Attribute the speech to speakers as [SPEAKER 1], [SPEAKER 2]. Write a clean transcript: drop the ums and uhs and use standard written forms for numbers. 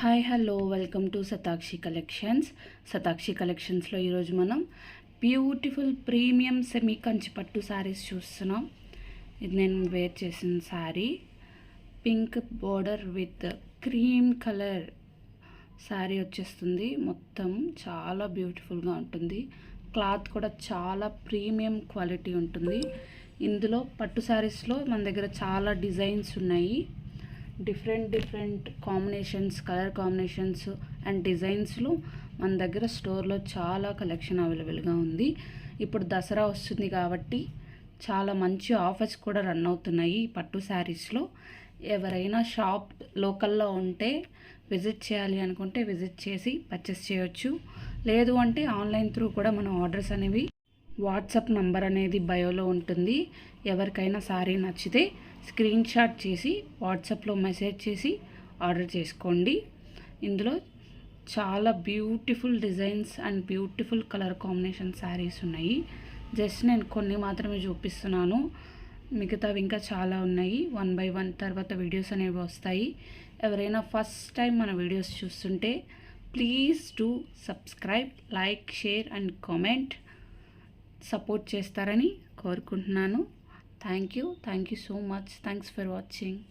[SPEAKER 1] Hi hello welcome to Shatakshi collections. Shatakshi కలెక్షన్స్లో ఈరోజు మనం బ్యూటిఫుల్ ప్రీమియం సెమీ కంచి పట్టు శారీస్ చూస్తున్నాం. ఇది నేను వేర్ చేసిన sari, pink border with cream colour sari వచ్చేస్తుంది. మొత్తం చాలా బ్యూటిఫుల్గా ఉంటుంది. క్లాత్ కూడా చాలా ప్రీమియం క్వాలిటీ ఉంటుంది. ఇందులో పట్టు శారీస్లో మన దగ్గర చాలా డిజైన్స్ ఉన్నాయి. Different combinations, colour combinations and డిజైన్స్లో మన దగ్గర స్టోర్లో చాలా కలెక్షన్ అవైలబుల్గా ఉంది. ఇప్పుడు దసరా వస్తుంది కాబట్టి చాలా మంచి ఆఫర్స్ కూడా రన్ అవుతున్నాయి ఈ పట్టు శారీస్లో. ఎవరైనా షాప్ లోకల్లో ఉంటే విజిట్ చేయాలి అనుకుంటే విజిట్ చేసి పర్చేస్ చేయొచ్చు. లేదు అంటే ఆన్లైన్ త్రూ కూడా మన ఆర్డర్స్ అనేవి వాట్సాప్ నంబర్ అనేది బయోలో ఉంటుంది. ఎవరికైనా శారీ నచ్చితే స్క్రీన్ షాట్ చేసి వాట్సాప్లో మెసేజ్ చేసి ఆర్డర్ చేసుకోండి. ఇందులో చాలా beautiful designs and beautiful colour combination saris ఉన్నాయి. జస్ట్ నేను కొన్ని మాత్రమే చూపిస్తున్నాను, మిగతావి ఇంకా చాలా ఉన్నాయి. 1 by 1 తర్వాత వీడియోస్ అనేవి వస్తాయి. ఎవరైనా ఫస్ట్ టైం మన వీడియోస్ చూస్తుంటే please do subscribe, like, share and comment. Support చేస్తారని కోరుకుంటున్నాను. Thank you so much. Thanks for watching.